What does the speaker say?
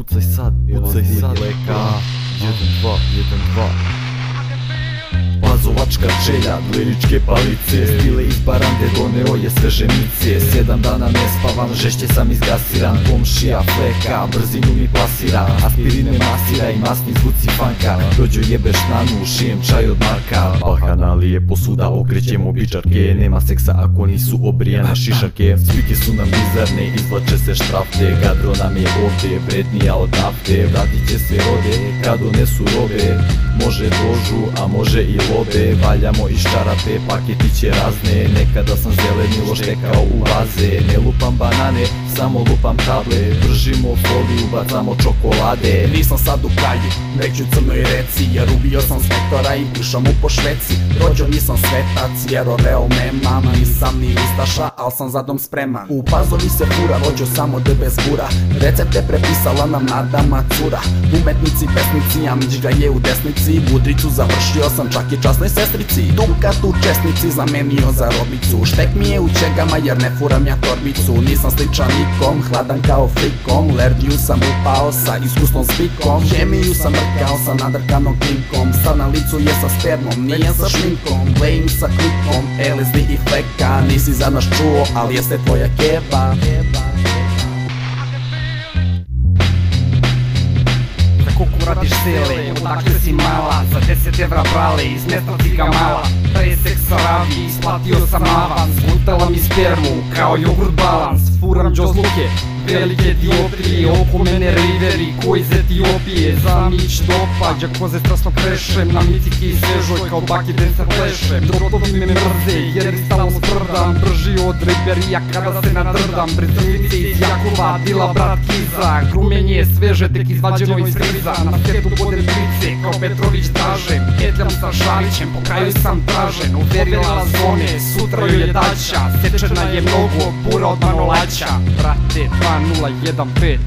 Pucaj sad, leka 1-2, 1-2. Pazovačka čelja, liričke palice, stile iz barande doneo je sveže mice. 7 dana ne spavam, žešće sam izgasiran. Komšija fleka, brzinu mi plasira. Aspirine masira i masni zvuci fanka. Dođo jebeš nanu, šijem čaj od marka. Balkanali je posuda, okrećemo bičarke. Nema seksa ako nisu obrijane šišarke. Spike su nam bizarne, izvlače se štrafte. Gadro nam je ovde, vrednija od nafte. Vratit će se rode, kad donesu robe. Može dožu, a može i lobe. Valjamo iz čarape, paketiće razne. Nekada sam zelenilo štekao u vaze. Ne lupam banane, samo lupam table. Držimo foliju, bacamo čokolade. Nisam sad u kraju, neću crnoj reci. Jer ubio sam spektora i pišam mu po Šveci. Rođo nisam svetac, jer oreo nemam. Nisam ni ustaša, al sam za dom spreman. U Pazovi se fura, rođo samo de bez gura. Recepte prepisala nam Nadama cura. Umetnici, pesnici, Amić ga je u desnici. Budricu završio sam čak i časnoj sestrici. Dukat u česnici zamenio za robicu. Štek mi je u čegama jer ne furam ja torbicu. Nisam sličan nikom, hladan kao frikom. Lerdiju sam upao sa iskusnom spikom. Hemiju sam mrkao sa nadrkanom klinkom. Sad na licu je sa spermom, nije sa šminkom. Blame sa klikom, LSD i fleka. Nisi za nas čuo, ali jeste tvoja keba. Koliko radiš sele, odakle si mala, za 10 evra brale, iz mesta ti ga mala. Taj je seks Arabi, isplatio sam avans, gutala mi spermu, kao jogurt balans. Furam džozluke, velike dioptrije, oko mene riveri, ko iz Etiopije. Za mić dopađa, koze strasno krešem, na mitiki svežoj, kao baki den sa plešem. Dropovi me mrze, jer stalno sprdam, brži od riberija kada se nadrdam. Prezrvice iz Jakova, dila brat Kiza, grumenje sveže, tek izvađeno iz friza. Na svetu bodem price, kao Petrović tražem. Edljam sa Žalićem, po kraju sam tražen. Uverila zone, sutra joj je daća. Sečena je mnogo, pura od manolaća. Brate, 2015